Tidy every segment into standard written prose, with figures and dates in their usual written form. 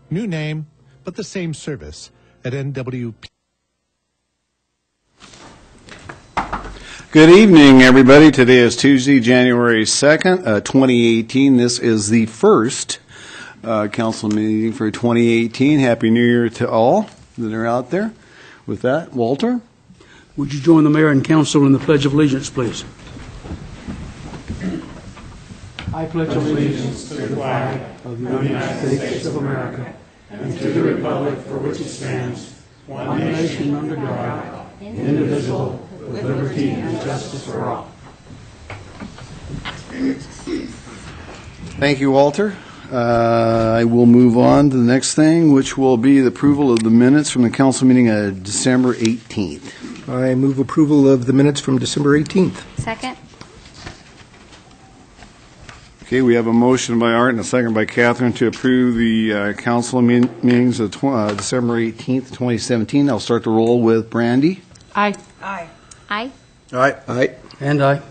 New name, but the same service at NWP. Good evening, everybody. Today is Tuesday, January 2nd, 2018. This is the first council meeting for 2018. Happy New Year to all that are out there. With that, Walter. Would you join the mayor and council in the Pledge of Allegiance, please? I pledge allegiance to the flag of the United States of America and to the republic for which it stands, one nation under God, indivisible, with liberty and justice for all. Thank you, Walter. I will move on to the next thing, which will be the approval of the minutes from the council meeting of December 18th. I move approval of the minutes from December 18th. Second. Okay, we have a motion by Art and a second by Catherine to approve the council meetings of December 18th, 2017. I'll start the roll with Brandy. Aye. Aye. Aye. Aye. Aye. And I.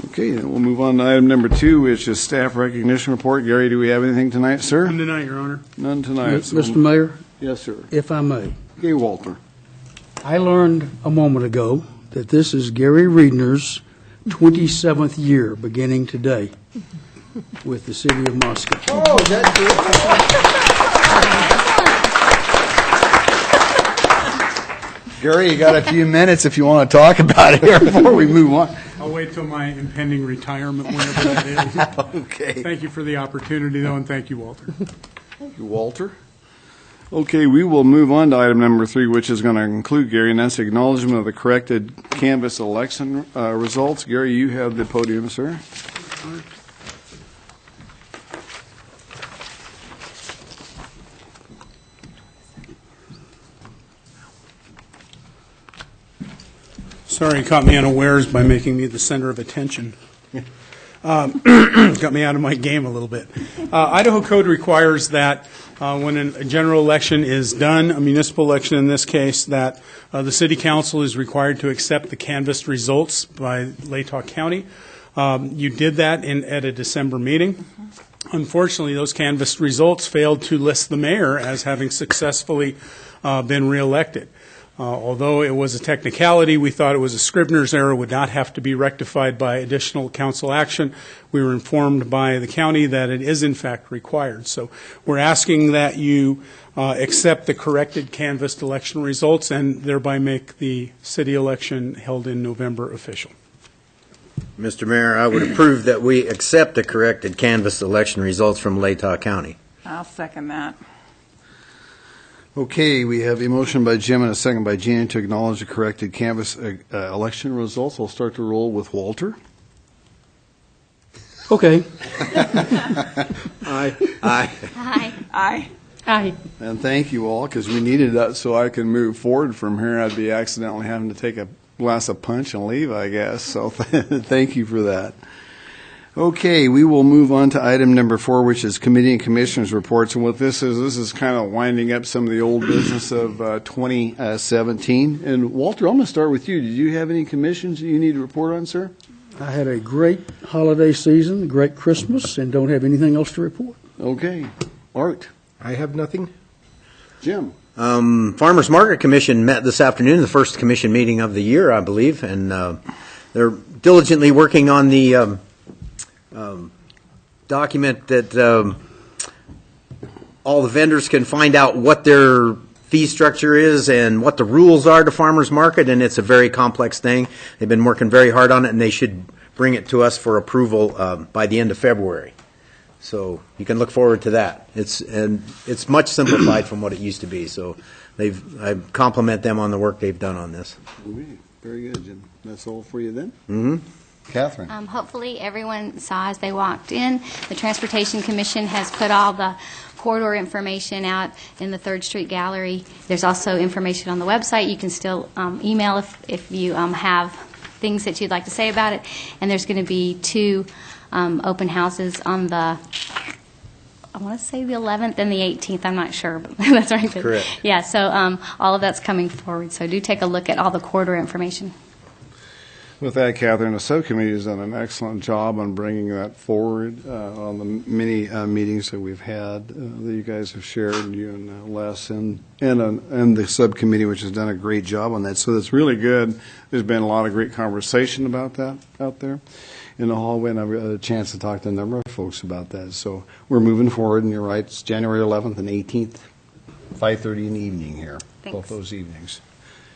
Okay, then we'll move on to item number 2, which is staff recognition report. Gary, do we have anything tonight, sir? None tonight, Your Honor. None tonight. Mr. Mayor, Yes, sir. if I may, Okay, Walter. I learned a moment ago that this is Gary Reedner's 27th year beginning today with the city of Moscow. Oh, that's it. Gary, you got a few minutes if you want to talk about it here before we move on. I'll wait till my impending retirement, whenever that is. Okay. Thank you for the opportunity, though, and thank you, Walter. Thank you, Walter. Okay, we will move on to item number 3, which is going to include, Gary, and that's acknowledgement of the corrected canvass election results. Gary, you have the podium, sir. Sorry, you caught me unawares by making me the center of attention. Got me out of my game a little bit. Idaho code requires that when a general election is done, a municipal election in this case, that the city council is required to accept the canvassed results by Latah County. You did that at a December meeting. Unfortunately, those canvassed results failed to list the mayor as having successfully been reelected. Although it was a technicality, we thought it was a Scribner's error, would not have to be rectified by additional council action. We were informed by the county that it is in fact required. So we're asking that you accept the corrected canvassed election results and thereby make the city election held in November official. Mr. Mayor, I would approve that we accept the corrected canvassed election results from Latah County. I'll second that. Okay, we have a motion by Jim and a second by Jan to acknowledge the corrected canvass election results. I'll start the roll with Walter. Okay. Aye. Aye. Aye. Aye. Aye. And thank you all, because we needed that so I can move forward from here. I'd be accidentally having to take a glass of punch and leave, I guess. So thank you for that. Okay, we will move on to item number 4, which is committee and commissioners reports. And what this is kind of winding up some of the old business of 2017. And Walter, I'm going to start with you. Did you have any commissions that you need to report on, sir? I had a great holiday season, a great Christmas, and don't have anything else to report. Okay. Art? I have nothing. Jim? Farmers Market Commission met this afternoon, the first commission meeting of the year, I believe, and they're diligently working on the document that all the vendors can find out what their fee structure is and what the rules are to farmers market, and it's a very complex thing. They've been working very hard on it, and they should bring it to us for approval by the end of February. So you can look forward to that. It's much simplified from what it used to be. So I compliment them on the work they've done on this. Very good, Jim. That's all for you then? Mm-hmm. Catherine? Hopefully everyone saw as they walked in, the Transportation Commission has put all the corridor information out in the 3rd Street Gallery. There's also information on the website. You can still email if you have things that you'd like to say about it. And there's going to be 2 open houses on the, I want to say the 11th and the 18th. I'm not sure, but that's right. Correct. Yeah, so all of that's coming forward. So do take a look at all the corridor information. With that, Catherine, the subcommittee has done an excellent job on bringing that forward on the many meetings that we've had that you guys have shared, you and Les, and the subcommittee, which has done a great job on that. So that's really good. There's been a lot of great conversation about that out there in the hallway, and I've had a chance to talk to a number of folks about that. So we're moving forward, and you're right, it's January 11th and 18th, 5:30 in the evening here, both those evenings.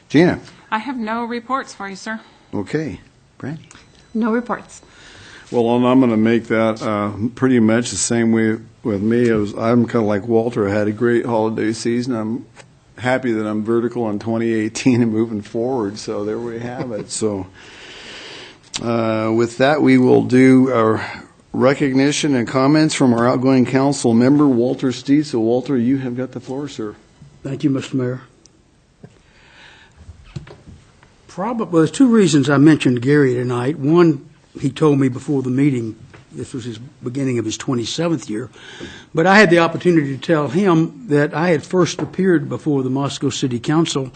Gina? I have no reports for you, sir. Okay. Brandy? No reports. Well, and I'm going to make that pretty much the same way with me. I'm kind of like Walter. I had a great holiday season. I'm happy that I'm vertical in 2018 and moving forward. So there we have it. So with that, we will do our recognition and comments from our outgoing council member, Walter Steed. So, Walter, you have got the floor, sir. Thank you, Mr. Mayor. Well, there's two reasons I mentioned Gary tonight. One, he told me before the meeting, this was his beginning of his 27th year, but I had the opportunity to tell him that I had first appeared before the Moscow City Council,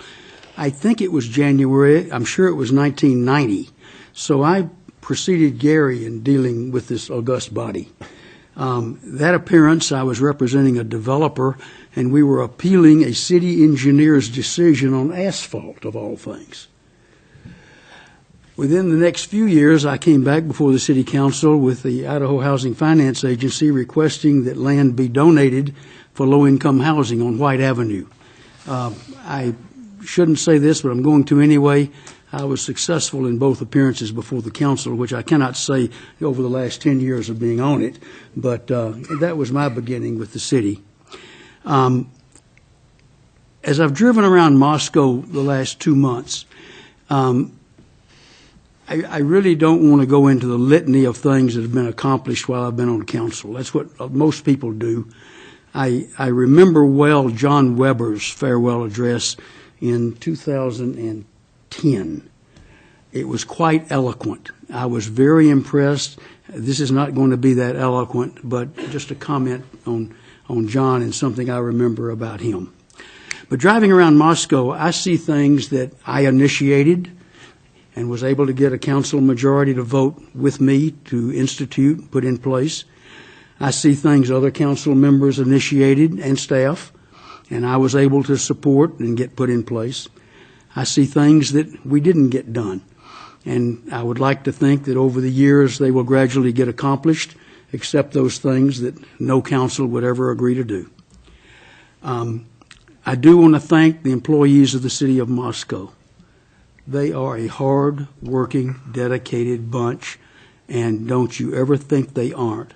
I think it was January, I'm sure it was 1990. So I preceded Gary in dealing with this august body. That appearance, I was representing a developer, and we were appealing a city engineer's decision on asphalt, of all things. Within the next few years, I came back before the City Council with the Idaho Housing Finance Agency requesting that land be donated for low-income housing on White Avenue. I shouldn't say this, but I'm going to anyway. I was successful in both appearances before the council, which I cannot say over the last 10 years of being on it, but that was my beginning with the city. As I've driven around Moscow the last 2 months, I really don't want to go into the litany of things that have been accomplished while I've been on council. That's what most people do. I remember well John Weber's farewell address in 2010. It was quite eloquent. I was very impressed. This is not going to be that eloquent, but just a comment on John and something I remember about him. But driving around Moscow, I see things that I initiated and was able to get a council majority to vote with me to institute, put in place. I see things other council members initiated and staff, and I was able to support and get put in place. I see things that we didn't get done, and I would like to think that over the years they will gradually get accomplished, except those things that no council would ever agree to do. I do want to thank the employees of the City of Moscow. They are a hard-working, dedicated bunch, and don't you ever think they aren't.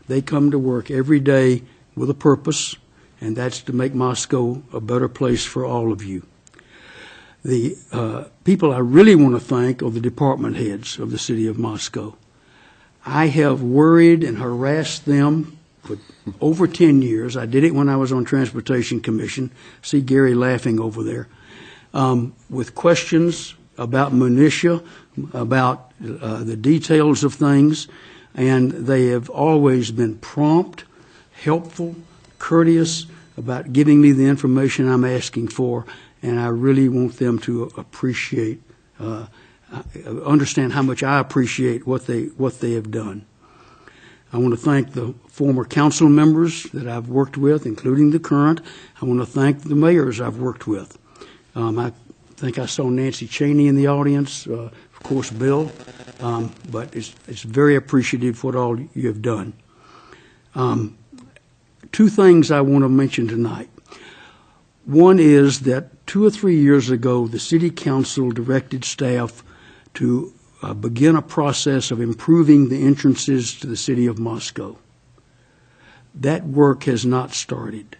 They come to work every day with a purpose, and that's to make Moscow a better place for all of you. The people I really want to thank are the department heads of the City of Moscow. I have worried and harassed them for over 10 years. I did it when I was on Transportation Commission. See Gary laughing over there. With questions about minutia, about the details of things, and they have always been prompt, helpful, courteous about giving me the information I'm asking for, and I really want them to appreciate, understand how much I appreciate what they have done. I want to thank the former council members that I've worked with, including the current. I want to thank the mayors I've worked with. I think I saw Nancy Cheney in the audience, of course Bill, but it's very appreciative what all you have done. Two things I want to mention tonight. One is that 2 or 3 years ago, the City Council directed staff to begin a process of improving the entrances to the City of Moscow. That work has not started.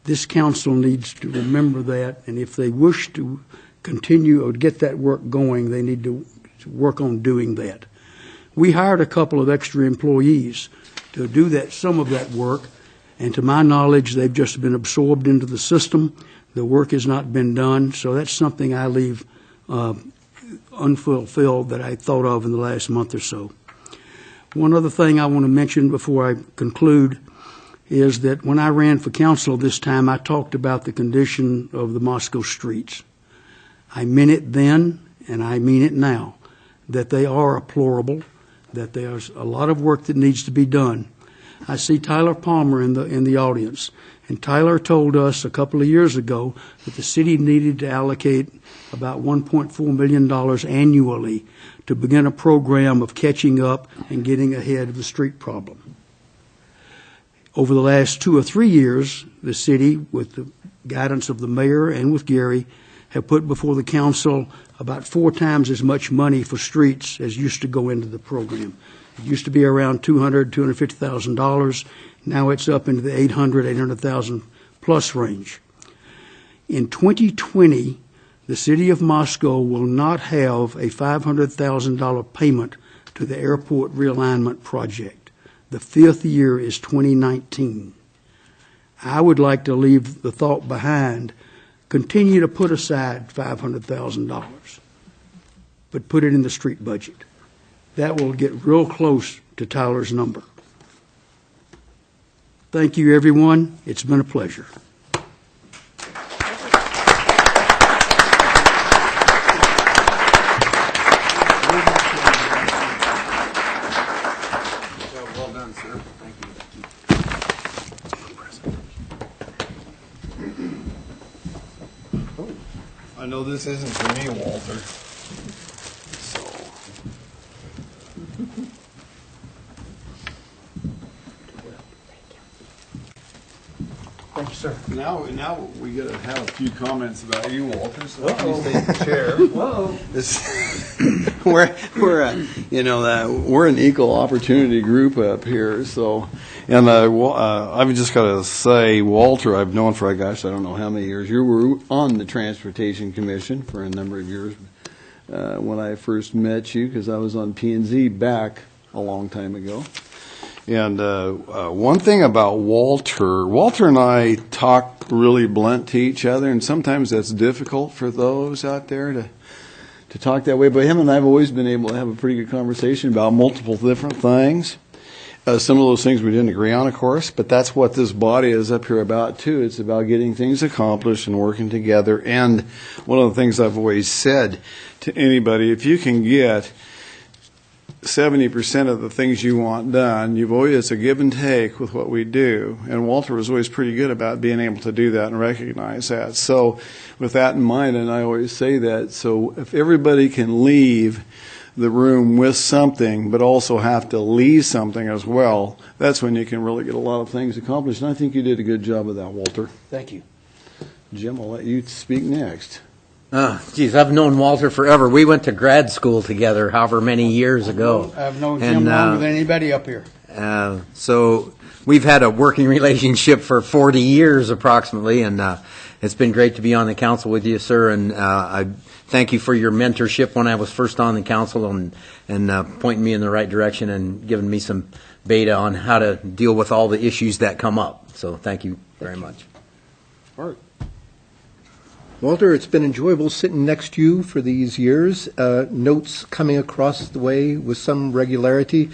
This council needs to remember that, and if they wish to continue or get that work going, they need to work on doing that. We hired a couple of extra employees to do some of that work, and to my knowledge, they've just been absorbed into the system. The work has not been done, so that's something I leave unfulfilled that I thought of in the last month or so. One other thing I want to mention before I conclude is that when I ran for council this time, I talked about the condition of the Moscow streets. I meant it then, and I mean it now. that they are deplorable, that there's a lot of work that needs to be done. I see Tyler Palmer in the audience, and Tyler told us a couple of years ago that the city needed to allocate about $1.4 million annually to begin a program of catching up and getting ahead of the street problem. Over the last 2 or 3 years, the city, with the guidance of the mayor and with Gary, have put before the council about 4 times as much money for streets as used to go into the program. It used to be around $250,000. Now it's up into the $800,000 plus range. In 2020, the city of Moscow will not have a $500,000 payment to the airport realignment project. The 5th year is 2019. I would like to leave the thought behind, continue to put aside $500,000, but put it in the street budget. That will get real close to Tyler's number. Thank you, everyone. It's been a pleasure. Well done, sir. Thank you. I know this isn't for me, Walter. Thank you, sir. Now we got to have a few comments about you, Walter. So please take the chair. Whoa. We're an equal opportunity group up here. So, and I've just got to say, Walter, I've known for I don't know how many years. You were on the Transportation Commission for a number of years when I first met you, because I was on P&Z back a long time ago. And one thing about Walter and I talk really blunt to each other, and sometimes that's difficult for those out there to talk that way. But him and I have always been able to have a pretty good conversation about multiple different things. Some of those things we didn't agree on, of course, but that's what this body is up here about, too. It's about getting things accomplished and working together. And one of the things I've always said to anybody, if you can get 70% of the things you want done, it's a give and take with what we do. And Walter was always pretty good about being able to do that and recognize that. So with that in mind, and I always say that, so if everybody can leave the room with something, but also have to leave something as well, that's when you can really get a lot of things accomplished. And I think you did a good job of that, Walter. Thank you. Jim, I'll let you speak next. I've known Walter forever. We went to grad school together however many years ago. I've known Jim longer than anybody up here. So we've had a working relationship for 40 years approximately, and it's been great to be on the council with you, sir. And I thank you for your mentorship when I was first on the council and pointing me in the right direction and giving me some beta on how to deal with all the issues that come up. So thank you very much. Art. Walter, it's been enjoyable sitting next to you for these years. Notes coming across the way with some regularity,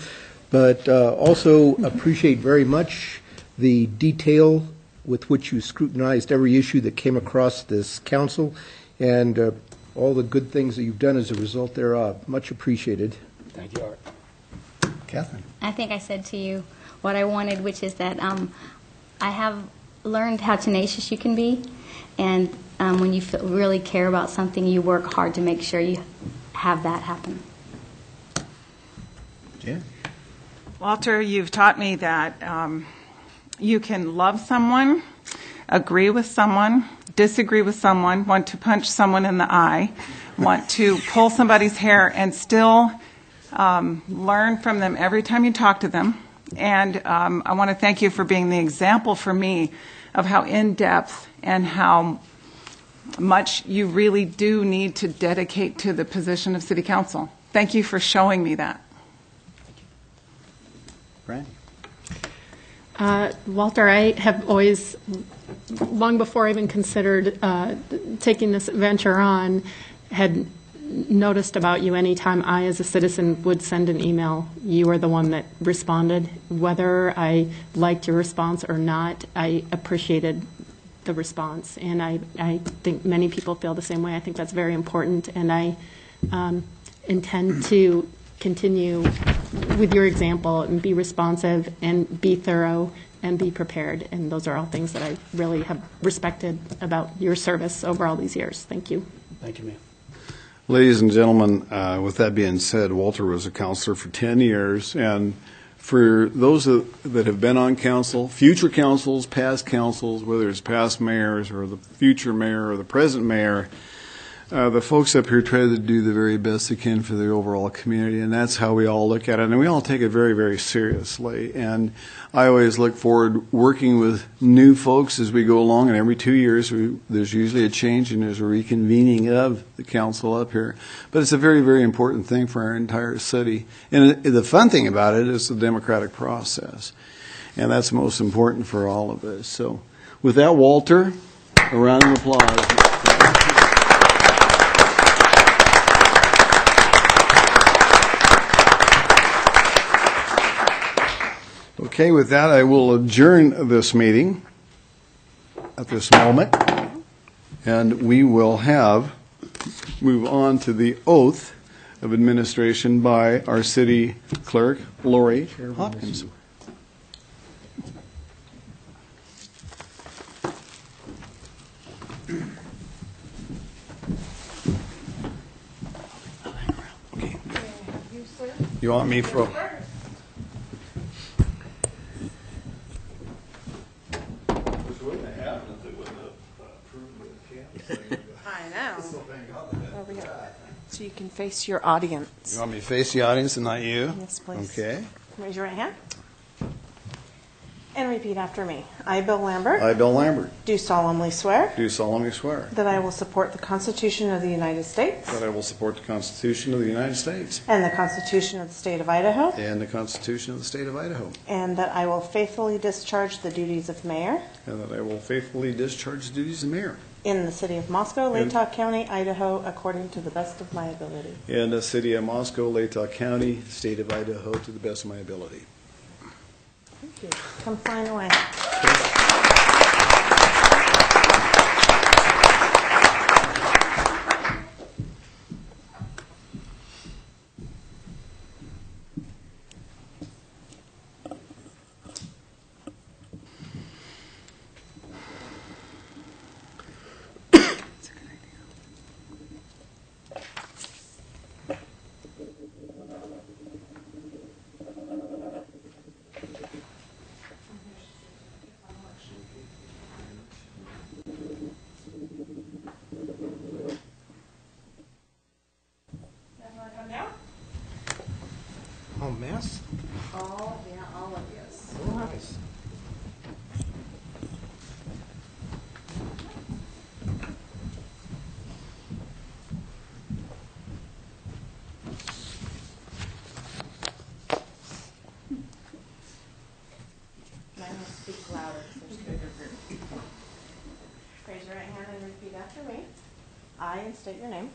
but also appreciate very much the detail with which you scrutinized every issue that came across this council, and all the good things that you've done as a result thereof. Much appreciated. Thank you, Art. Catherine. I think I said to you what I wanted, which is that I have learned how tenacious you can be, and when you really care about something, you work hard to make sure you have that happen. Jan. Walter, you've taught me that you can love someone, agree with someone, disagree with someone, want to punch someone in the eye, want to pull somebody's hair, and still learn from them every time you talk to them. And I want to thank you for being the example for me of how in-depth and how much you really do need to dedicate to the position of City Council. Thank you for showing me that. Brandy. Walter, I have always, long before I even considered taking this venture on, had noticed about you anytime I, as a citizen, would send an email. You were the one that responded. Whether I liked your response or not, I appreciated the response, and I think many people feel the same way. I think that's very important, and intend to continue with your example and be responsive and be thorough and be prepared. And those are all things that I really have respected about your service over all these years. Thank you. Thank you, ma'am. Ladies and gentlemen, with that being said, Walter was a counselor for 10 years, and for those that have been on council, future councils, past councils, whether it's past mayors or the future mayor or the present mayor, the folks up here try to do the very best they can for the overall community, and that's how we all look at it, and we all take it very, very seriously. And I always look forward working with new folks as we go along, and every 2 years there's usually a change and there's a reconvening of the council up here. But it's a very, very important thing for our entire city. And the fun thing about it is the democratic process, and that's most important for all of us. So with that, Walter, a round of applause. Okay, with that, I will adjourn this meeting at this moment, and we will move on to the oath of administration by our city clerk, Lori Hopkins. Okay. You want me for... I know. Over here. So you can face your audience. You want me to face the audience and not you? Yes, please. Okay. Raise your right hand. And repeat after me. I, Bill Lambert, I, Bill Lambert, do solemnly swear do solemnly swear that I will support the Constitution of the United States that I will support the Constitution of the United States and the Constitution of the State of Idaho, and the Constitution of the State of Idaho, and that I will faithfully discharge the duties of mayor and that I will faithfully discharge the duties of mayor in the city of Moscow, And- Latah County, Idaho, according to the best of my ability. in the city of Moscow, Latah County, State of Idaho, to the best of my ability. Thank you. Come sign away. Oh, mess? Oh, yeah, all of yes. Oh, nice. Mine will speak louder. There's bigger group. Raise your right hand and repeat after me. I, and state your name,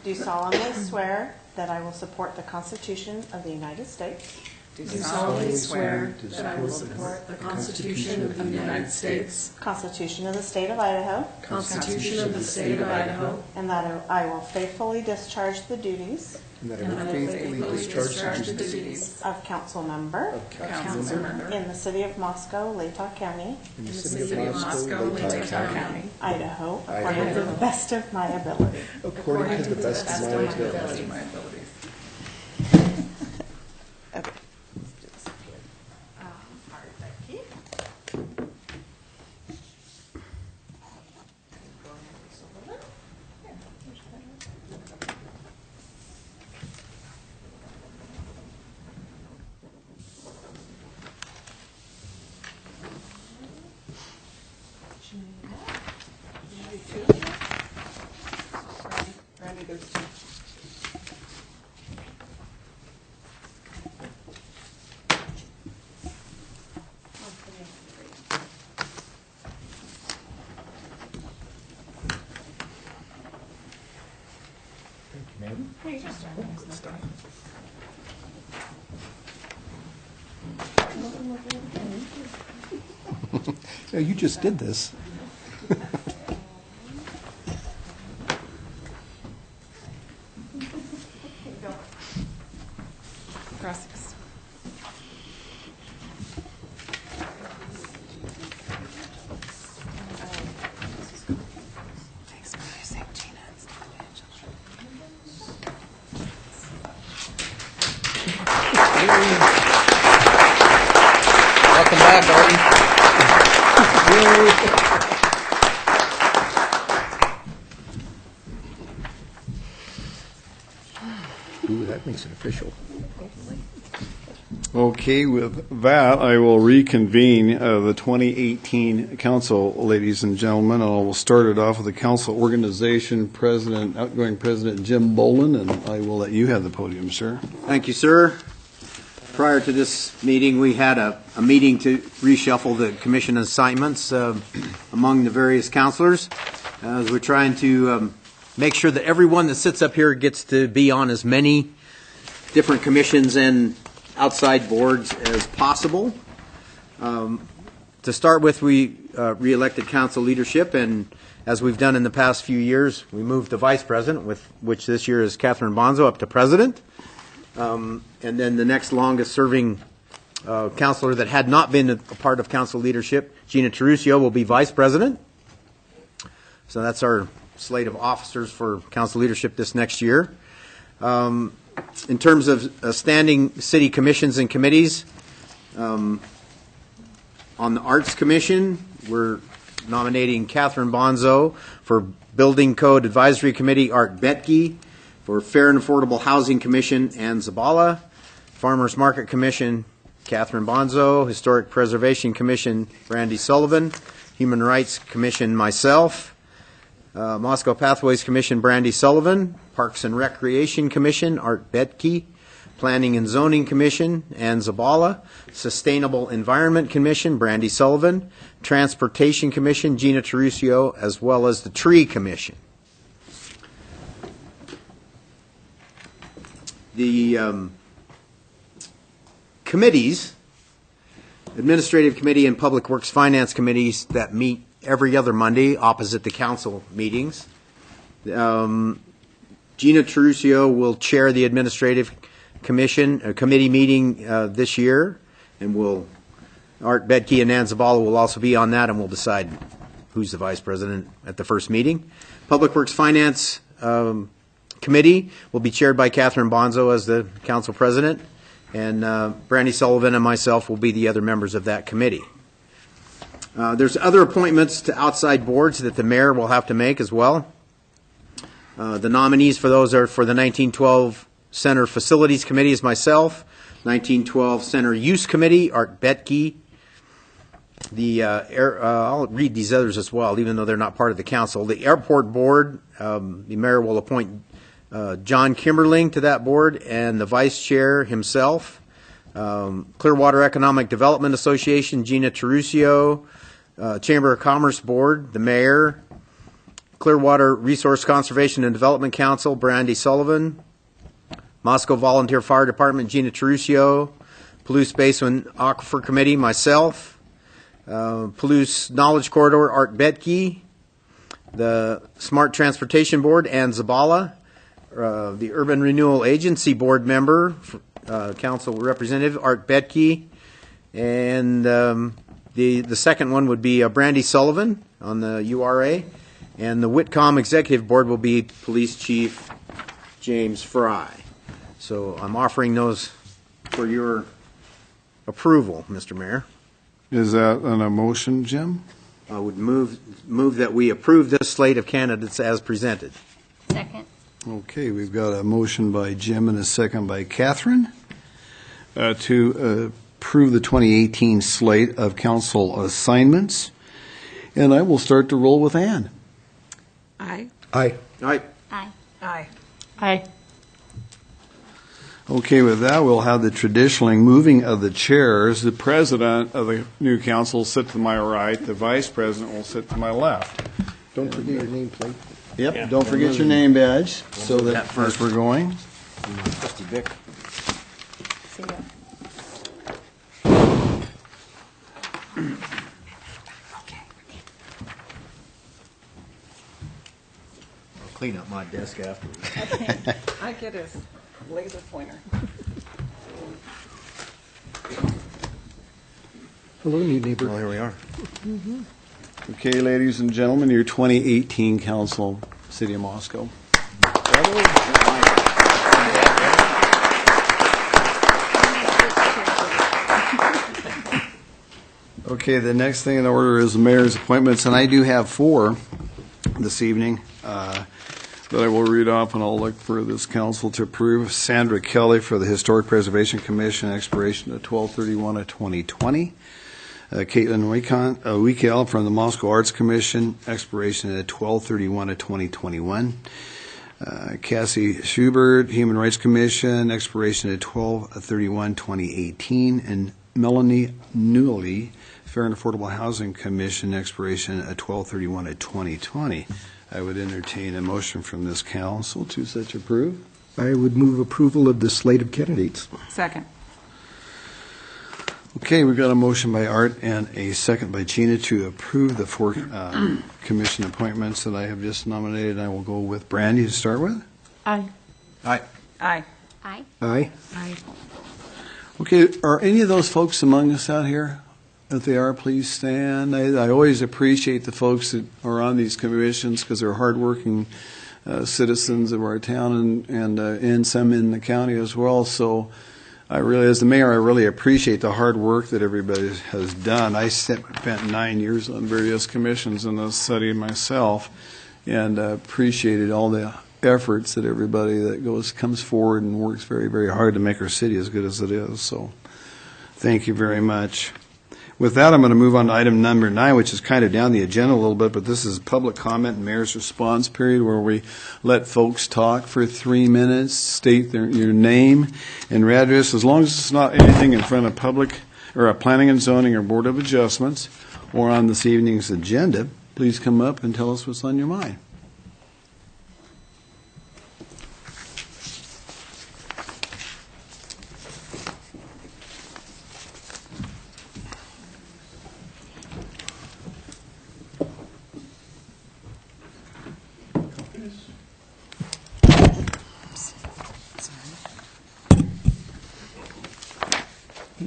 do solemnly swear that I will support the Constitution of the United States Do solemnly swear that I will support the Constitution of the United States, Constitution of the State of Idaho, Constitution of the State of Idaho, and that I will faithfully discharge the duties And that and I I will will faithfully discharge the duties of council member of council member in the city of Moscow, Latah County, in in the city of Moscow, Latah County, Idaho, according to the best of my ability. according to the best of my ability. my abilities. Okay. Do this up here. All right, Becky. Go ahead and this over there. Here, here's the pen. Randy, there's two. Yeah, you just did this. Ooh, that makes it official. Okay, with that, I will reconvene the 2018 council, ladies and gentlemen, and I will start it off with the council organization president, outgoing president Jim Bolin, and I will let you have the podium, sir. Thank you, sir. Prior to this meeting, we had a meeting to reshuffle the commission assignments among the various councilors, as we're trying to make sure that everyone that sits up here gets to be on as many different commissions and outside boards as possible. To start with, we re-elected council leadership, and as we've done in the past few years, we moved the vice president, which this year is Catherine Bonzo, up to president. And then the next longest serving counselor that had not been a part of council leadership, Gina Terusio, will be vice president. So that's our slate of officers for council leadership this next year. In terms of standing city commissions and committees, on the Arts Commission, we're nominating Catherine Bonzo. For Building Code Advisory Committee, Art Betke. For Fair and Affordable Housing Commission, Ann Zabala. Farmers Market Commission, Catherine Bonzo. Historic Preservation Commission, Brandy Sullivan. Human Rights Commission, myself. Moscow Pathways Commission, Brandy Sullivan. Parks and Recreation Commission, Art Betke. Planning and Zoning Commission, Ann Zabala. Sustainable Environment Commission, Brandy Sullivan. Transportation Commission, Gina Terusio, as well as the Tree Commission. The committees, Administrative Committee and Public Works Finance Committees that meet every other Monday opposite the council meetings. Gina Terusio will chair the Administrative Committee meeting this year, and Art Betke and Ann Zabala will also be on that, and we'll decide who's the vice president at the first meeting. Public Works Finance Committee will be chaired by Catherine Bonzo as the council president, and Brandy Sullivan and myself will be the other members of that committee. There's other appointments to outside boards that the mayor will have to make as well. The nominees for those are for the 1912 Center Facilities Committee is myself, 1912 Center Use Committee, Art Betke. I'll read these others as well, even though they're not part of the council. The Airport Board, the mayor will appoint John Kimberling to that board, and the vice chair himself. Clearwater Economic Development Association, Gina Terusio. Chamber of Commerce Board, the mayor. Clearwater Resource Conservation and Development Council, Brandy Sullivan. Moscow Volunteer Fire Department, Gina Terusio. Palouse Basin Aquifer Committee, myself. Palouse Knowledge Corridor, Art Betke. The Smart Transportation Board, Ann Zabala. The Urban Renewal Agency Board member, Council Representative, Art Betke. And the second one would be Brandy Sullivan on the URA. And the Whitcomb Executive Board will be Police Chief James Fry. So I'm offering those for your approval, Mr. Mayor. Is that an motion, Jim? I would move that we approve this slate of candidates as presented. Second. Okay, we've got a motion by Jim and a second by Catherine to approve the 2018 slate of council assignments. And I will start to roll with Ann. Aye. Aye. Aye. Aye. Aye. Aye. Okay, with that, we'll have the traditional moving of the chairs. The president of the new council will sit to my right. The vice president will sit to my left. Don't forget your nameplate. Yep, don't forget your name badge, so that as we're going. Trustee Vic. See ya. I'll clean up my desk afterwards. I get his laser pointer. Hello, new neighbor. Well, here we are. Okay, ladies and gentlemen, your 2018 council, City of Moscow. Okay, the next thing in order is the mayor's appointments, and I do have 4 this evening that I will read off, and I'll look for this council to approve. Sandra Kelly for the Historic Preservation Commission, expiration of 12/31/2020. Caitlin Weekell from the Moscow Arts Commission, expiration at 12/31/2021. Cassie Schubert, Human Rights Commission, expiration at 12/31/2018. And Melanie Newley, Fair and Affordable Housing Commission, expiration at 12/31/2020. I would entertain a motion from this council to such approve. I would move approval of the slate of candidates. Second. Okay, we've got a motion by Art and a second by Gina to approve the 4 commission appointments that I have just nominated. I will go with Brandy to start with. Aye. Aye. Aye. Aye. Aye. Aye. Okay, are any of those folks among us out here? If they are, please stand. I always appreciate the folks that are on these commissions because they're hardworking citizens of our town and some in the county as well. So I really, as the mayor, I really appreciate the hard work that everybody has done. I spent 9 years on various commissions in this city myself, and appreciated all the efforts that everybody that comes forward and works very, very hard to make our city as good as it is. So thank you very much. With that, I'm going to move on to item number 9, which is kind of down the agenda a little bit, but this is public comment and mayor's response period where we let folks talk for 3 minutes, state your name and your address, as long as it's not anything in front of public or a planning and zoning or board of adjustments or on this evening's agenda. Please come up and tell us what's on your mind.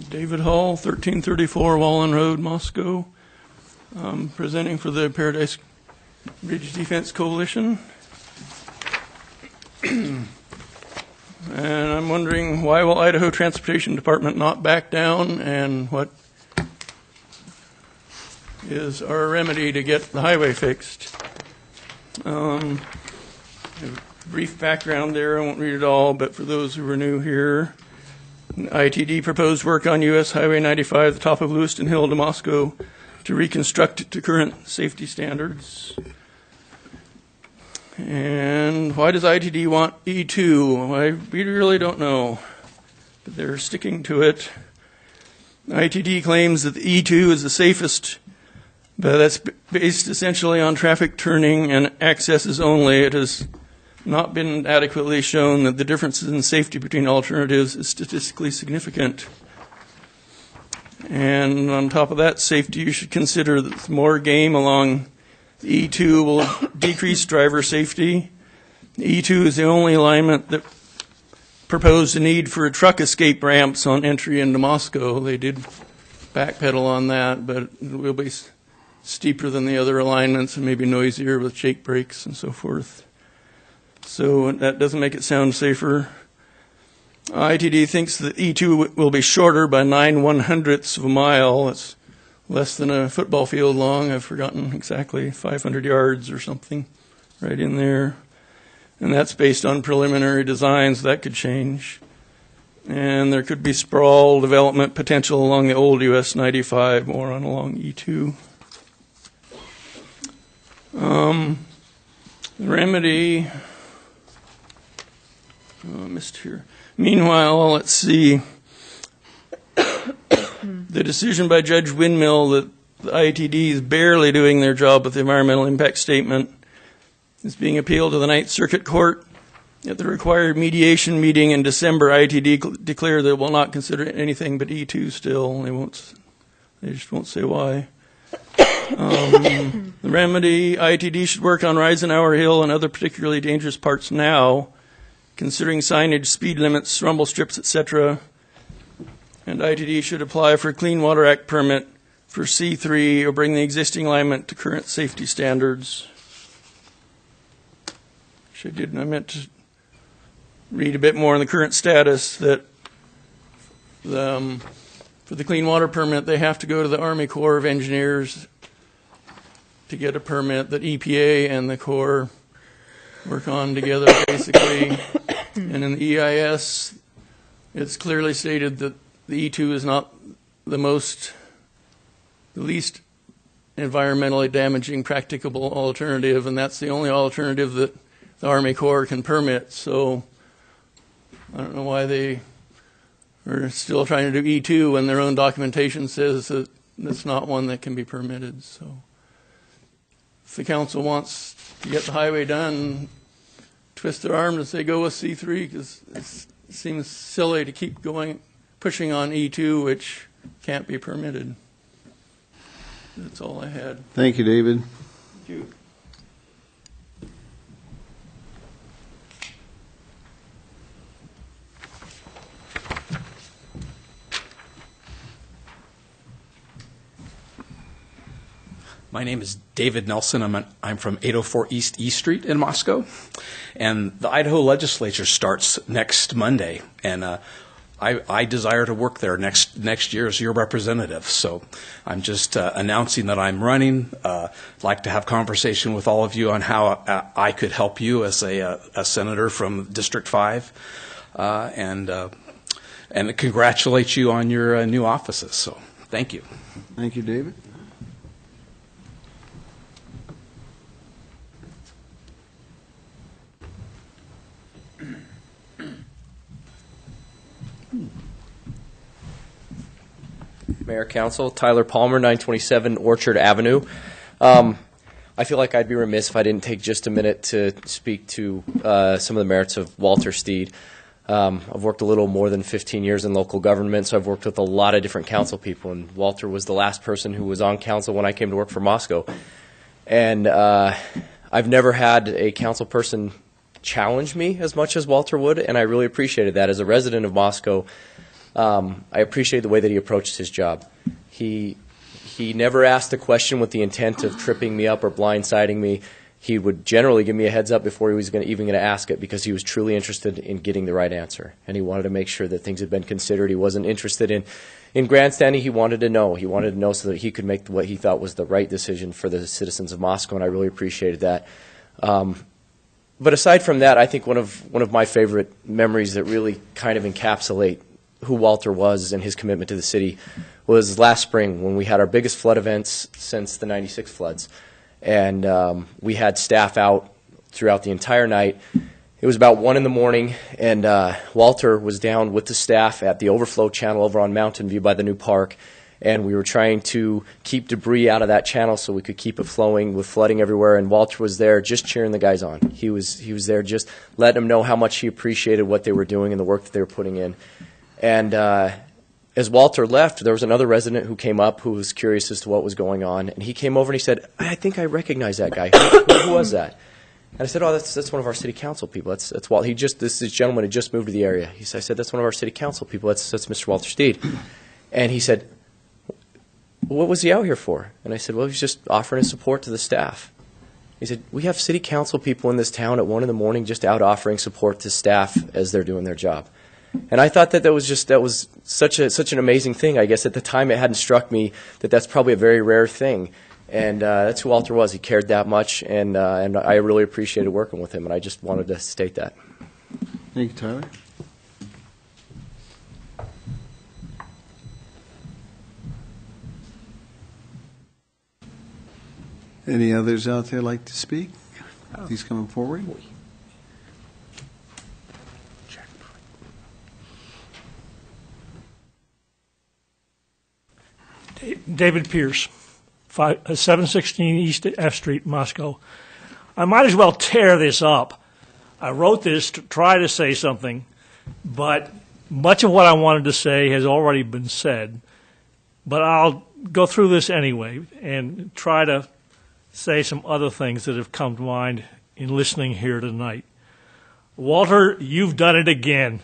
David Hall, 1334 Wallen Road, Moscow, presenting for the Paradise Ridge Defense Coalition. And I'm wondering, why will Idaho Transportation Department not back down, and what is our remedy to get the highway fixed? A brief background there, I won't read it all, but for those who are new here, ITD proposed work on U.S. Highway 95, the top of Lewiston Hill to Moscow, to reconstruct it to current safety standards. And why does ITD want E2? We really don't know, but they're sticking to it. ITD claims that the E2 is the safest, but that's based essentially on traffic turning and accesses only. It has not been adequately shown that the differences in safety between alternatives is statistically significant. And on top of that safety, you should consider that more game along the E2 will decrease driver safety. The E2 is the only alignment that proposed a need for truck escape ramps on entry into Moscow. They did backpedal on that, but it will be steeper than the other alignments and maybe noisier with shake brakes and so forth. So that doesn't make it sound safer. ITD thinks that E2 will be shorter by 9/100ths of a mile. It's less than a football field long. I've forgotten exactly, 500 yards or something right in there. And that's based on preliminary designs. That could change. And there could be sprawl development potential along the old US 95, more on along E2. The remedy... I missed here. Meanwhile, let's see. The decision by Judge Windmill that the ITD is barely doing their job with the environmental impact statement is being appealed to the Ninth Circuit Court. At the required mediation meeting in December, ITD declared they will not consider anything but E2 still. They just won't say why. The remedy, ITD should work on Reisenhour Hill and other particularly dangerous parts now, considering signage, speed limits, rumble strips, etc. And ITD should apply for a Clean Water Act permit for C3 or bring the existing alignment to current safety standards. I meant to read a bit more on the current status, that the for the clean water permit, they have to go to the Army Corps of Engineers to get a permit that EPA and the Corps work on together, basically. And in the EIS, it's clearly stated that the E2 is not the least environmentally damaging practicable alternative, and that's the only alternative that the Army Corps can permit. So I don't know why they are still trying to do E2 when their own documentation says that that's not one that can be permitted. So if the council wants to get the highway done, twist their arm and say go with C3, because it seems silly to keep pushing on E2, which can't be permitted. That's all I had. Thank you, David. Thank you. My name is David Nelson. I'm from 804 East E Street in Moscow. And the Idaho legislature starts next Monday. And I desire to work there next year as your representative. So I'm just announcing that I'm running. I'd like to have conversation with all of you on how I could help you as a senator from District 5. And congratulate you on your new offices. So thank you. Thank you, David. Mayor, Council, Tyler Palmer, 927 Orchard Avenue. I feel like I'd be remiss if I didn't take just a minute to speak to some of the merits of Walter Steed. I've worked a little more than 15 years in local government, so I've worked with a lot of different council people, and Walter was the last person who was on council when I came to work for Moscow. And I've never had a council person challenge me as much as Walter would, and I really appreciated that. As a resident of Moscow, I appreciate the way that he approached his job. He never asked a question with the intent of tripping me up or blindsiding me. He would generally give me a heads up before he was even going to ask it, because he was truly interested in getting the right answer, and he wanted to make sure that things had been considered. He wasn't interested in grandstanding. He wanted to know. He wanted to know so that he could make what he thought was the right decision for the citizens of Moscow, and I really appreciated that. But aside from that, I think one of my favorite memories that really kind of encapsulate who Walter was and his commitment to the city was last spring when we had our biggest flood events since the '96 floods. And we had staff out throughout the entire night. It was about 1 in the morning, and Walter was down with the staff at the overflow channel over on Mountain View by the new park, and we were trying to keep debris out of that channel so we could keep it flowing with flooding everywhere, and Walter was there just cheering the guys on. He was there just letting them know how much he appreciated what they were doing and the work that they were putting in. And as Walter left, there was another resident who came up who was curious as to what was going on, and he came over and he said, "I think I recognize that guy. Who was that?" And I said, "Oh, that's one of our city council people. That's Walt. This gentleman had just moved to the area." I said, "That's one of our city council people. That's Mr. Walter Steed." And he said, "What was he out here for?" And I said, "Well, he's just offering his support to the staff." He said, "We have city council people in this town at 1 in the morning just out offering support to staff as they're doing their job." And I thought that was such an amazing thing. I guess at the time it hadn't struck me that that's probably a very rare thing. And that's who Walter was. He cared that much, and I really appreciated working with him, and I just wanted to state that. Thank you, Tyler. Any others out there like to speak? Please come forward. David Pierce, 716 East F Street, Moscow. I might as well tear this up. I wrote this to try to say something, but much of what I wanted to say has already been said. But I'll go through this anyway and try to say some other things that have come to mind in listening here tonight. Walter, you've done it again.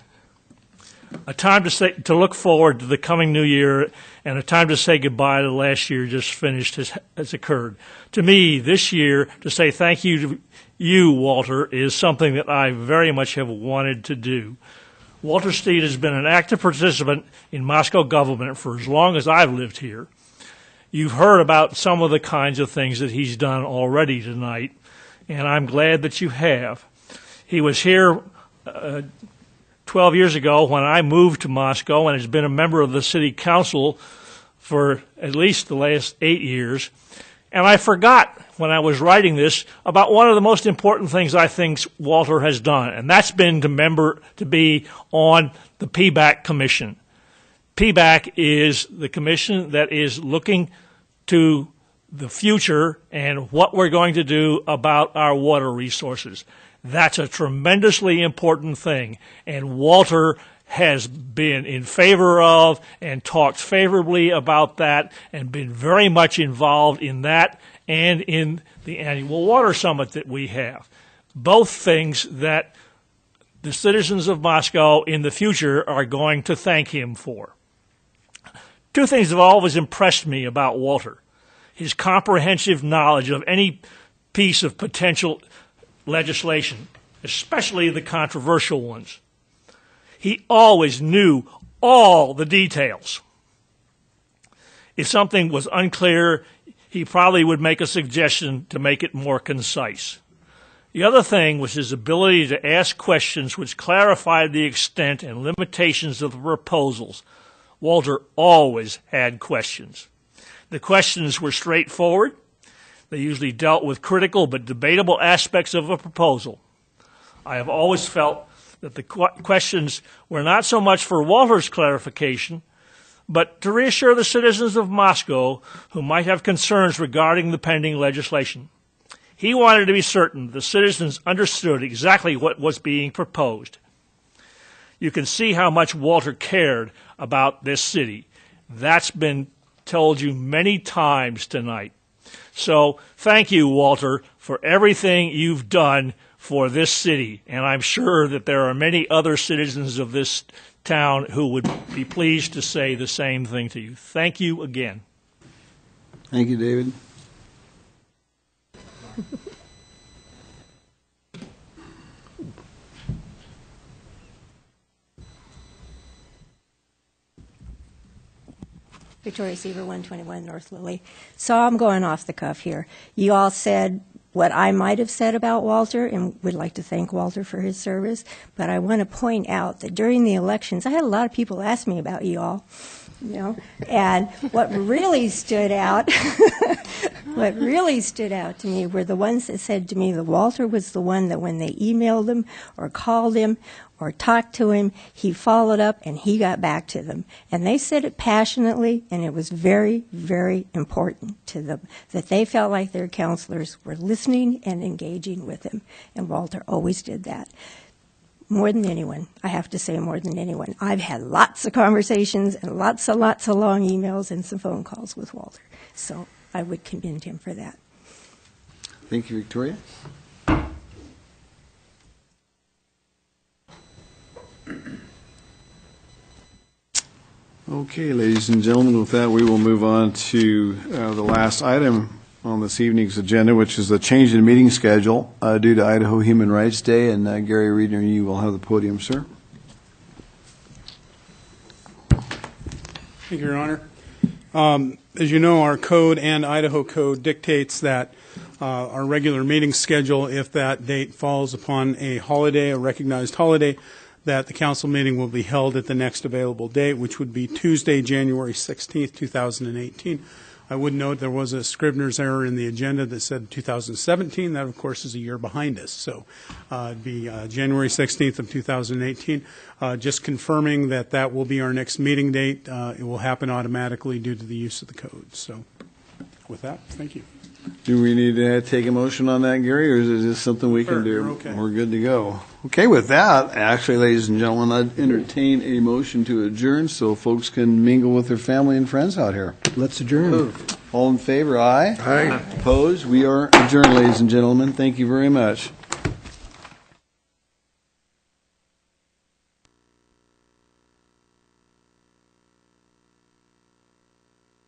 A time to look forward to the coming new year, and a time to say goodbye to the last year just finished has occurred. To me, this year, to say thank you to you, Walter, is something that I very much have wanted to do. Walter Steed has been an active participant in Moscow government for as long as I've lived here. You've heard about some of the kinds of things that he's done already tonight, and I'm glad that you have. He was here 12 years ago when I moved to Moscow and has been a member of the city council for at least the last 8 years. And I forgot when I was writing this about one of the most important things I think Walter has done, and that's been to be on the PBAC Commission. PBAC is the commission that is looking to the future and what we're going to do about our water resources. That's a tremendously important thing, and Walter has been in favor of and talked favorably about that and been very much involved in that and in the annual water summit that we have. Both things that the citizens of Moscow in the future are going to thank him for. Two things have always impressed me about Walter: his comprehensive knowledge of any piece of potential legislation, especially the controversial ones. He always knew all the details. If something was unclear, he probably would make a suggestion to make it more concise. The other thing was his ability to ask questions which clarified the extent and limitations of the proposals. Walter always had questions. The questions were straightforward. They usually dealt with critical but debatable aspects of a proposal. I have always felt that the questions were not so much for Walter's clarification, but to reassure the citizens of Moscow who might have concerns regarding the pending legislation. He wanted to be certain the citizens understood exactly what was being proposed. You can see how much Walter cared about this city. That's been told you many times tonight. So thank you, Walter, for everything you've done for this city, and I'm sure that there are many other citizens of this town who would be pleased to say the same thing to you. Thank you again. Thank you, David. Victoria Seaver, 121 North Lily. So I'm going off the cuff here. You all said what I might have said about Walter, and would like to thank Walter for his service, but I want to point out that during the elections, I had a lot of people ask me about you all, and what really stood out, to me were the ones that said to me that Walter was the one that when they emailed him or called him or talked to him, he followed up and he got back to them. And they said it passionately, and it was very, very important to them that they felt like their counselors were listening and engaging with him. And Walter always did that. More than anyone, I have to say more than anyone. I've had lots of conversations and lots of long emails and some phone calls with Walter. So I would commend him for that. Thank you, Victoria. Okay, ladies and gentlemen, with that, we will move on to the last item on this evening's agenda, which is the change in meeting schedule due to Idaho Human Rights Day. And Gary Reedner, you will have the podium, sir. Thank you, Your Honor. As you know, our code and Idaho code dictates that our regular meeting schedule, if that date falls upon a holiday, a recognized holiday, that the council meeting will be held at the next available date, which would be Tuesday, January 16th, 2018. I would note there was a Scribner's error in the agenda that said 2017. That, of course, is a year behind us. So it'd be January 16th of 2018. Just confirming that that will be our next meeting date. It will happen automatically due to the use of the code. So with that, thank you. Do we need to take a motion on that, Gary, or is it just something we can do? Okay. We're good to go. Okay, with that, actually, ladies and gentlemen, I'd entertain a motion to adjourn so folks can mingle with their family and friends out here. Let's adjourn. All in favor, aye? Aye. Opposed? We are adjourned, ladies and gentlemen. Thank you very much.